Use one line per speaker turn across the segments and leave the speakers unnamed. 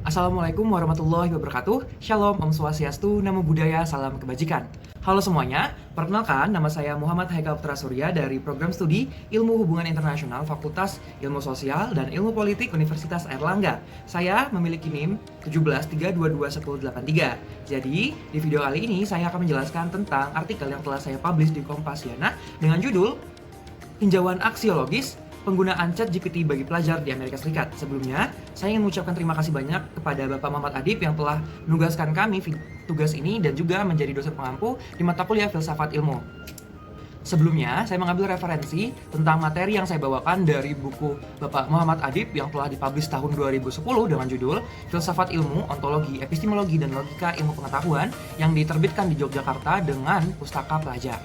Assalamualaikum warahmatullahi wabarakatuh. Shalom, Om Swastiastu, Namo Buddhaya, Salam Kebajikan. Halo semuanya, perkenalkan nama saya Muhammad Haikal Putra Surya dari Program Studi Ilmu Hubungan Internasional Fakultas Ilmu Sosial dan Ilmu Politik Universitas Airlangga. Saya memiliki NIM 173221083. Jadi, di video kali ini saya akan menjelaskan tentang artikel yang telah saya publish di Kompasiana dengan judul Tinjauan Aksiologis Penggunaan ChatGPT bagi pelajar di Amerika Serikat. Sebelumnya, saya ingin mengucapkan terima kasih banyak kepada Bapak Muhammad Adib yang telah menugaskan kami tugas ini dan juga menjadi dosen pengampu di mata kuliah Filsafat Ilmu. Sebelumnya, saya mengambil referensi tentang materi yang saya bawakan dari buku Bapak Muhammad Adib yang telah dipublish tahun 2010 dengan judul Filsafat Ilmu, Ontologi, Epistemologi, dan Logika Ilmu Pengetahuan yang diterbitkan di Yogyakarta dengan Pustaka Pelajar.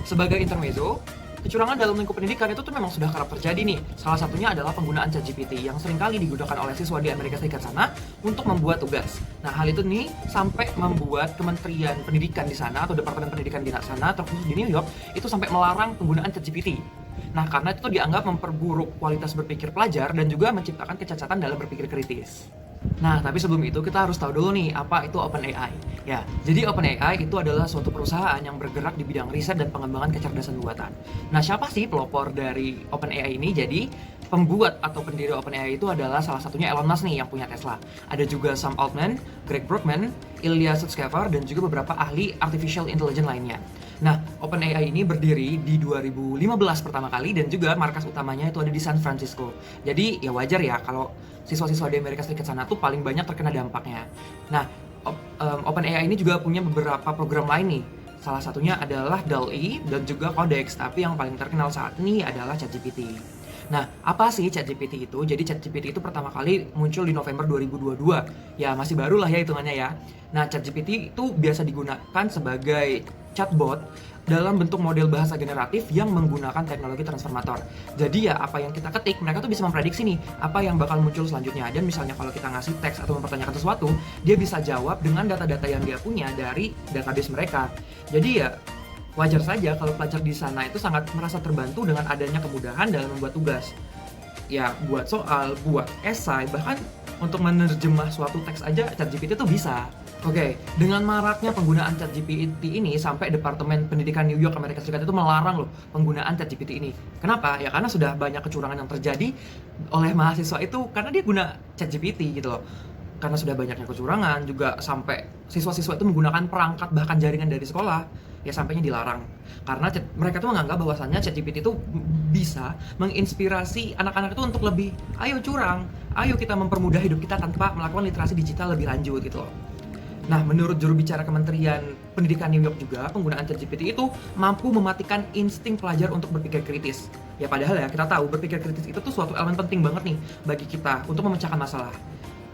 Sebagai intermezzo, kecurangan dalam lingkup pendidikan itu tuh memang sudah kerap terjadi nih. Salah satunya adalah penggunaan ChatGPT yang seringkali digunakan oleh siswa di Amerika Serikat sana untuk membuat tugas. Nah, hal itu nih sampai membuat Kementerian Pendidikan di sana atau Departemen Pendidikan di sana, terkhusus di New York, itu sampai melarang penggunaan ChatGPT. Nah, karena itu dianggap memperburuk kualitas berpikir pelajar dan juga menciptakan kecacatan dalam berpikir kritis. Nah, tapi sebelum itu kita harus tahu dulu nih apa itu OpenAI. Ya, jadi OpenAI itu adalah suatu perusahaan yang bergerak di bidang riset dan pengembangan kecerdasan buatan. Nah, siapa sih pelopor dari OpenAI ini? Jadi, pembuat atau pendiri OpenAI itu adalah salah satunya Elon Musk nih yang punya Tesla. Ada juga Sam Altman, Greg Brockman, Ilya Sutskever, dan juga beberapa ahli artificial intelligence lainnya. Nah, OpenAI ini berdiri di 2015 pertama kali dan juga markas utamanya itu ada di San Francisco. Jadi ya wajar ya kalau siswa-siswa di Amerika Serikat sana tuh paling banyak terkena dampaknya. Nah, OpenAI ini juga punya beberapa program lain nih. Salah satunya adalah DALL-E dan juga Codex, tapi yang paling terkenal saat ini adalah ChatGPT. Nah, apa sih ChatGPT itu? Jadi ChatGPT itu pertama kali muncul di November 2022. Ya, masih baru lah ya hitungannya ya. Nah, ChatGPT itu biasa digunakan sebagai chatbot dalam bentuk model bahasa generatif yang menggunakan teknologi transformator. Jadi ya apa yang kita ketik, mereka tuh bisa memprediksi nih apa yang bakal muncul selanjutnya. Dan misalnya kalau kita ngasih teks atau mempertanyakan sesuatu, dia bisa jawab dengan data-data yang dia punya dari database mereka. Jadi ya wajar saja kalau pelajar di sana itu sangat merasa terbantu dengan adanya kemudahan dalam membuat tugas. Ya buat soal, buat esai, bahkan untuk menerjemah suatu teks aja ChatGPT tuh bisa. Oke, dengan maraknya penggunaan ChatGPT ini sampai Departemen Pendidikan New York Amerika Serikat itu melarang loh penggunaan ChatGPT ini. Kenapa? Ya karena sudah banyak kecurangan yang terjadi oleh mahasiswa itu karena dia guna ChatGPT gitu loh. Karena sudah banyaknya kecurangan juga sampai siswa-siswa itu menggunakan perangkat bahkan jaringan dari sekolah, ya sampainya dilarang. Karena mereka tuh menganggap bahwasannya ChatGPT itu bisa menginspirasi anak-anak itu untuk lebih, ayo curang, ayo kita mempermudah hidup kita tanpa melakukan literasi digital lebih lanjut gitu loh. Nah, menurut juru bicara Kementerian Pendidikan New York juga, penggunaan ChatGPT itu mampu mematikan insting pelajar untuk berpikir kritis. Ya padahal ya kita tahu berpikir kritis itu tuh suatu elemen penting banget nih bagi kita untuk memecahkan masalah.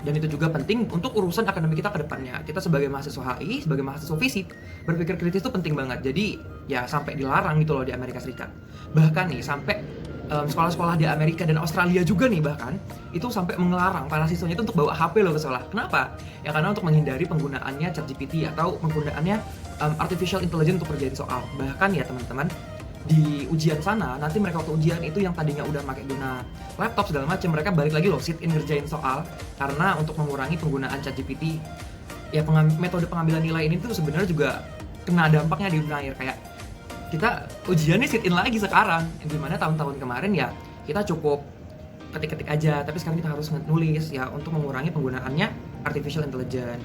Dan itu juga penting untuk urusan akademik kita ke depannya. Kita sebagai mahasiswa HI, sebagai mahasiswa fisik, berpikir kritis itu penting banget. Jadi ya sampai dilarang gitu loh di Amerika Serikat. Bahkan nih sampai sekolah-sekolah di Amerika dan Australia juga nih bahkan itu sampai melarang para siswanya itu untuk bawa HP loh ke sekolah. Kenapa? Ya karena untuk menghindari penggunaannya ChatGPT atau penggunaannya artificial intelligence untuk kerjain soal. Bahkan ya teman-teman, di ujian sana nanti mereka waktu ujian itu yang tadinya udah pakai guna laptop segala macam, mereka balik lagi loh sit in ngerjain soal karena untuk mengurangi penggunaan ChatGPT. Ya metode pengambilan nilai ini tuh sebenarnya juga kena dampaknya di dunia akhir. Kayak kita ujiannya sit in lagi sekarang, dimana tahun-tahun kemarin ya kita cukup ketik-ketik aja, tapi sekarang kita harus nulis ya untuk mengurangi penggunaannya artificial intelligence.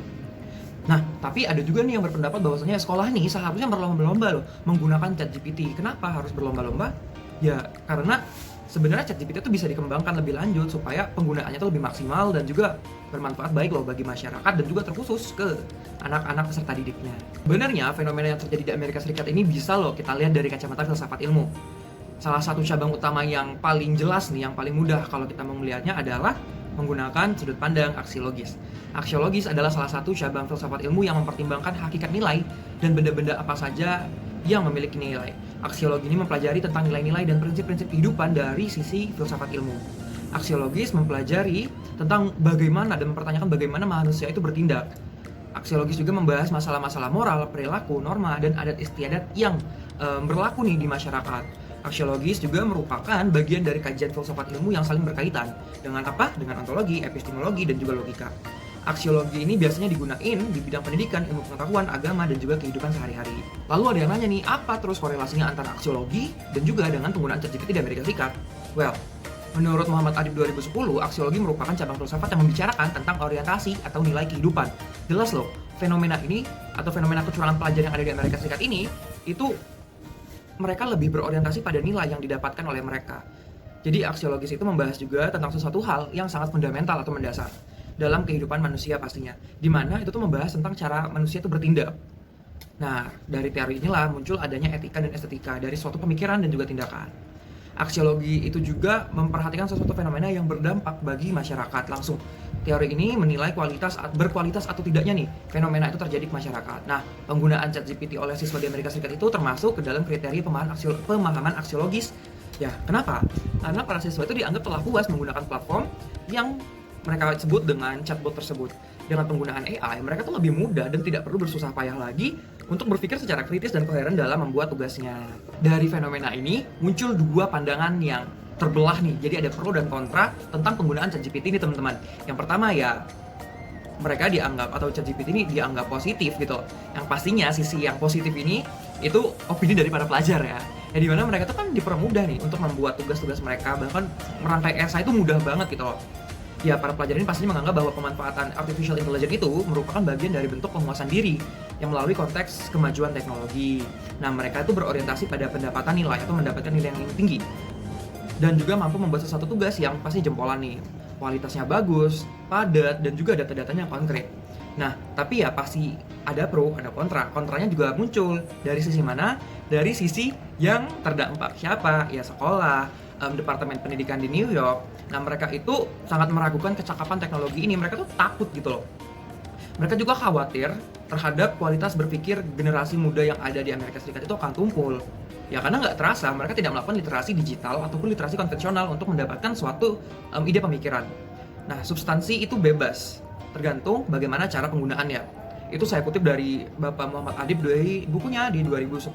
Nah, tapi ada juga nih yang berpendapat bahwasanya sekolah nih seharusnya berlomba-lomba loh menggunakan ChatGPT. Kenapa harus berlomba-lomba? Ya karena sebenarnya ChatGPT itu bisa dikembangkan lebih lanjut supaya penggunaannya itu lebih maksimal dan juga bermanfaat baik loh bagi masyarakat dan juga terkhusus ke anak-anak peserta didiknya. Sebenarnya fenomena yang terjadi di Amerika Serikat ini bisa loh kita lihat dari kacamata filsafat ilmu. Salah satu cabang utama yang paling jelas nih, yang paling mudah kalau kita mau melihatnya adalah menggunakan sudut pandang aksiologis. Aksiologis adalah salah satu cabang filsafat ilmu yang mempertimbangkan hakikat nilai dan benda-benda apa saja yang memiliki nilai. Aksiologi ini mempelajari tentang nilai-nilai dan prinsip-prinsip kehidupan dari sisi filsafat ilmu. Aksiologis mempelajari tentang bagaimana dan mempertanyakan bagaimana manusia itu bertindak. Aksiologis juga membahas masalah-masalah moral, perilaku, norma, dan adat istiadat yang berlaku nih di masyarakat. Aksiologis juga merupakan bagian dari kajian filsafat ilmu yang saling berkaitan dengan apa? Dengan ontologi, epistemologi, dan juga logika. Aksiologi ini biasanya digunain di bidang pendidikan, ilmu pengetahuan, agama, dan juga kehidupan sehari-hari. Lalu ada yang nanya nih, apa terus korelasinya antara aksiologi dan juga dengan penggunaan ChatGPT di Amerika Serikat? Well, menurut Muhammad Adib 2010, aksiologi merupakan cabang filsafat yang membicarakan tentang orientasi atau nilai kehidupan. Jelas loh, fenomena ini atau fenomena kecurangan pelajar yang ada di Amerika Serikat ini, itu mereka lebih berorientasi pada nilai yang didapatkan oleh mereka. Jadi aksiologis itu membahas juga tentang sesuatu hal yang sangat fundamental atau mendasar dalam kehidupan manusia pastinya, di mana itu tuh membahas tentang cara manusia itu bertindak. Nah, dari teori inilah muncul adanya etika dan estetika dari suatu pemikiran dan juga tindakan. Aksiologi itu juga memperhatikan sesuatu fenomena yang berdampak bagi masyarakat langsung. Teori ini menilai berkualitas atau tidaknya nih fenomena itu terjadi ke masyarakat. Nah, penggunaan ChatGPT oleh siswa di Amerika Serikat itu termasuk ke dalam kriteria pemahaman aksiologis. Ya, kenapa? Karena para siswa itu dianggap telah puas menggunakan platform yang mereka sebut dengan chatbot tersebut. Dengan penggunaan AI, mereka tuh lebih mudah dan tidak perlu bersusah payah lagi untuk berpikir secara kritis dan koheren dalam membuat tugasnya. Dari fenomena ini, muncul dua pandangan yang terbelah nih. Jadi ada pro dan kontra tentang penggunaan ChatGPT ini, teman-teman. Yang pertama ya, mereka dianggap, atau ChatGPT ini dianggap positif gitu. Yang pastinya sisi yang positif ini itu opini dari para pelajar ya. Ya dimana mereka tuh kan dipermudah nih untuk membuat tugas-tugas mereka, bahkan merangkai esai itu mudah banget gitu loh. Ya, para pelajar ini pasti menganggap bahwa pemanfaatan artificial intelligence itu merupakan bagian dari bentuk penguasaan diri yang melalui konteks kemajuan teknologi. Nah, mereka itu berorientasi pada pendapatan nilai atau mendapatkan nilai yang tinggi. Dan juga mampu membuat sesuatu tugas yang pasti jempolan nih. Kualitasnya bagus, padat, dan juga data-datanya konkret. Nah, tapi ya pasti ada pro, ada kontra. Kontranya juga muncul. Dari sisi mana? Dari sisi yang terdampak. Siapa? Ya sekolah, Departemen Pendidikan di New York. Nah, mereka itu sangat meragukan kecakapan teknologi ini. Mereka tuh takut gitu loh. Mereka juga khawatir terhadap kualitas berpikir generasi muda yang ada di Amerika Serikat itu akan tumpul. Ya karena nggak terasa mereka tidak melakukan literasi digital ataupun literasi konvensional untuk mendapatkan suatu ide pemikiran. Nah, substansi itu bebas, tergantung bagaimana cara penggunaannya. Itu saya kutip dari Bapak Muhammad Adib dari bukunya di 2010.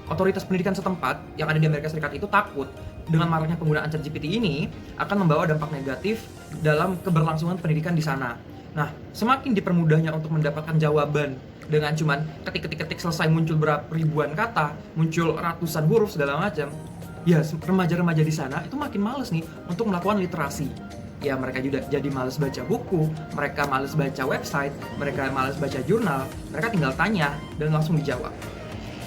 Otoritas pendidikan setempat yang ada di Amerika Serikat itu takut dengan maraknya penggunaan ChatGPT ini akan membawa dampak negatif dalam keberlangsungan pendidikan di sana. Nah, semakin dipermudahnya untuk mendapatkan jawaban dengan cuman ketik selesai muncul berapa ribuan kata, muncul ratusan huruf segala macam. Ya, remaja-remaja di sana itu makin males nih untuk melakukan literasi. Ya, mereka juga jadi males baca buku, mereka males baca website, mereka males baca jurnal, mereka tinggal tanya dan langsung dijawab.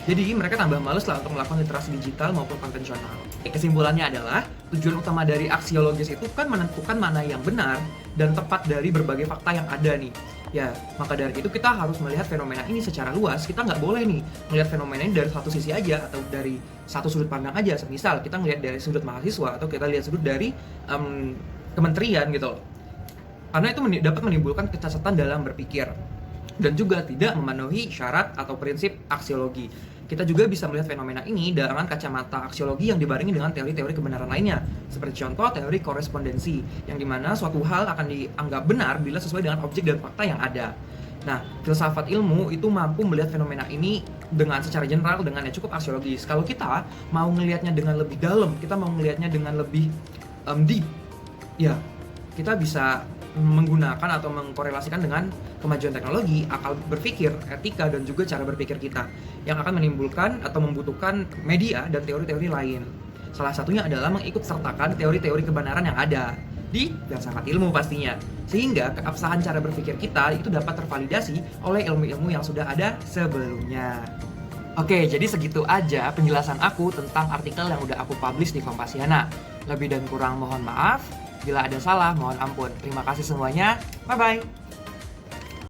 Jadi mereka tambah males lah untuk melakukan literasi digital maupun konvensional. Kesimpulannya adalah, tujuan utama dari aksiologis itu kan menentukan mana yang benar dan tepat dari berbagai fakta yang ada nih. Ya, maka dari itu kita harus melihat fenomena ini secara luas. Kita nggak boleh nih melihat fenomena ini dari satu sisi aja atau dari satu sudut pandang aja. Misal kita melihat dari sudut mahasiswa atau kita lihat sudut dari kementerian gitu loh. Karena itu dapat menimbulkan kecacatan dalam berpikir dan juga tidak memenuhi syarat atau prinsip aksiologi. Kita juga bisa melihat fenomena ini dengan kacamata aksiologi yang dibarengi dengan teori-teori kebenaran lainnya, seperti contoh teori korespondensi, yang dimana suatu hal akan dianggap benar bila sesuai dengan objek dan fakta yang ada. Nah, filsafat ilmu itu mampu melihat fenomena ini dengan secara general dengan yang cukup aksiologis. Kalau kita mau melihatnya dengan lebih dalam, kita mau melihatnya dengan lebih deep, ya kita bisa menggunakan atau mengkorelasikan dengan kemajuan teknologi, akal berpikir, etika, dan juga cara berpikir kita yang akan menimbulkan atau membutuhkan media dan teori-teori lain. Salah satunya adalah mengikut sertakan teori-teori kebenaran yang ada di filsafat ilmu pastinya, sehingga keabsahan cara berpikir kita itu dapat tervalidasi oleh ilmu-ilmu yang sudah ada sebelumnya. Oke, jadi segitu aja penjelasan aku tentang artikel yang udah aku publish di Kompasiana. Lebih dan kurang mohon maaf. Bila ada salah, mohon ampun. Terima kasih semuanya. Bye-bye.